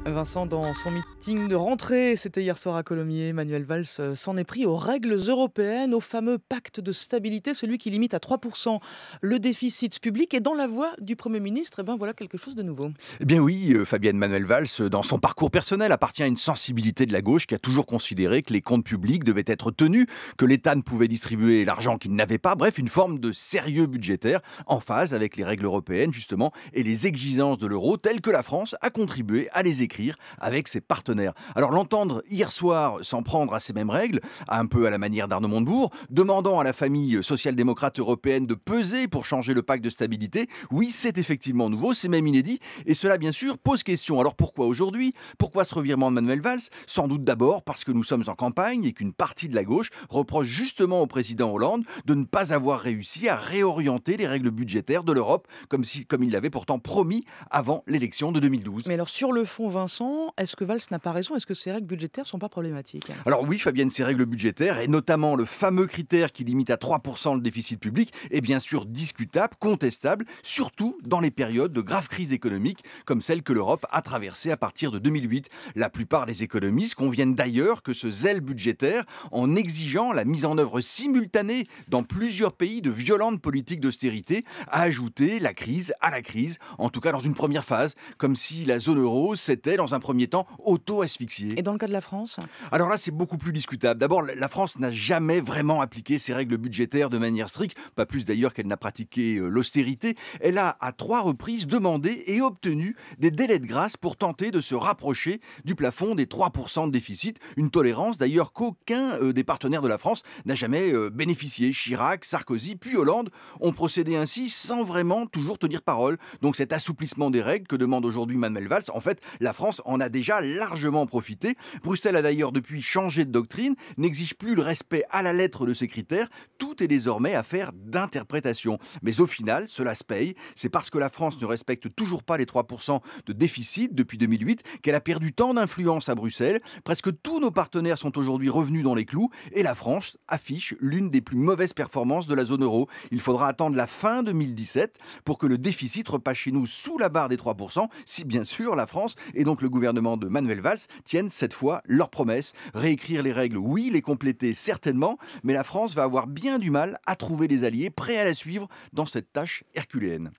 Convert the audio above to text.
Vincent, dans son meeting de rentrée, c'était hier soir à Colomiers, Manuel Valls s'en est pris aux règles européennes, au fameux pacte de stabilité, celui qui limite à 3% le déficit public. Et dans la voix du Premier ministre, eh ben voilà quelque chose de nouveau. Eh bien oui, Fabienne Manuel Valls, dans son parcours personnel, appartient à une sensibilité de la gauche qui a toujours considéré que les comptes publics devaient être tenus, que l'État ne pouvait distribuer l'argent qu'il n'avait pas, bref, une forme de sérieux budgétaire en phase avec les règles européennes, justement, et les exigences de l'euro, telles que la France a contribué à les écrire avec ses partenaires. Alors l'entendre hier soir s'en prendre à ces mêmes règles, un peu à la manière d'Arnaud Montebourg, demandant à la famille social-démocrate européenne de peser pour changer le pacte de stabilité, oui, c'est effectivement nouveau, c'est même inédit, et cela, bien sûr, pose question. Alors pourquoi aujourd'hui? Pourquoi ce revirement de Manuel Valls? Sans doute d'abord parce que nous sommes en campagne et qu'une partie de la gauche reproche justement au président Hollande de ne pas avoir réussi à réorienter les règles budgétaires de l'Europe, comme il l'avait pourtant promis avant l'élection de 2012. Mais alors sur le fond, Vincent, est-ce que Valls n'a pas raison? Est-ce que ces règles budgétaires ne sont pas problématiques? Alors oui, Fabienne, ces règles budgétaires, et notamment le fameux critère qui limite à 3% le déficit public, est bien sûr discutable, contestable, surtout dans les périodes de graves crises économiques comme celle que l'Europe a traversée à partir de 2008. La plupart des économistes conviennent d'ailleurs que ce zèle budgétaire, en exigeant la mise en œuvre simultanée dans plusieurs pays de violentes politiques d'austérité, a ajouté la crise à la crise, en tout cas dans une première phase, comme si la zone euro s'était dans un premier temps auto-asphyxiée. Et dans le cas de la France? Alors là, c'est beaucoup plus discutable. D'abord, la France n'a jamais vraiment appliqué ses règles budgétaires de manière stricte, pas plus d'ailleurs qu'elle n'a pratiqué l'austérité. Elle a à 3 reprises demandé et obtenu des délais de grâce pour tenter de se rapprocher du plafond des 3% de déficit, une tolérance d'ailleurs qu'aucun des partenaires de la France n'a jamais bénéficié. Chirac, Sarkozy, puis Hollande ont procédé ainsi sans vraiment toujours tenir parole. Donc cet assouplissement des règles que demande aujourd'hui Manuel Valls, en fait, la France en a déjà largement profité. Bruxelles a d'ailleurs depuis changé de doctrine, n'exige plus le respect à la lettre de ces critères, tout est désormais affaire d'interprétation. Mais au final, cela se paye, c'est parce que la France ne respecte toujours pas les 3% de déficit depuis 2008 qu'elle a perdu tant d'influence à Bruxelles. Presque tous nos partenaires sont aujourd'hui revenus dans les clous et la France affiche l'une des plus mauvaises performances de la zone euro. Il faudra attendre la fin 2017 pour que le déficit repasse chez nous sous la barre des 3%, si bien sûr la France et donc le gouvernement de Manuel Valls tiennent cette fois leurs promesses. Réécrire les règles, oui, les compléter certainement, mais la France va avoir bien du mal à trouver des alliés prêts à la suivre dans cette tâche herculéenne.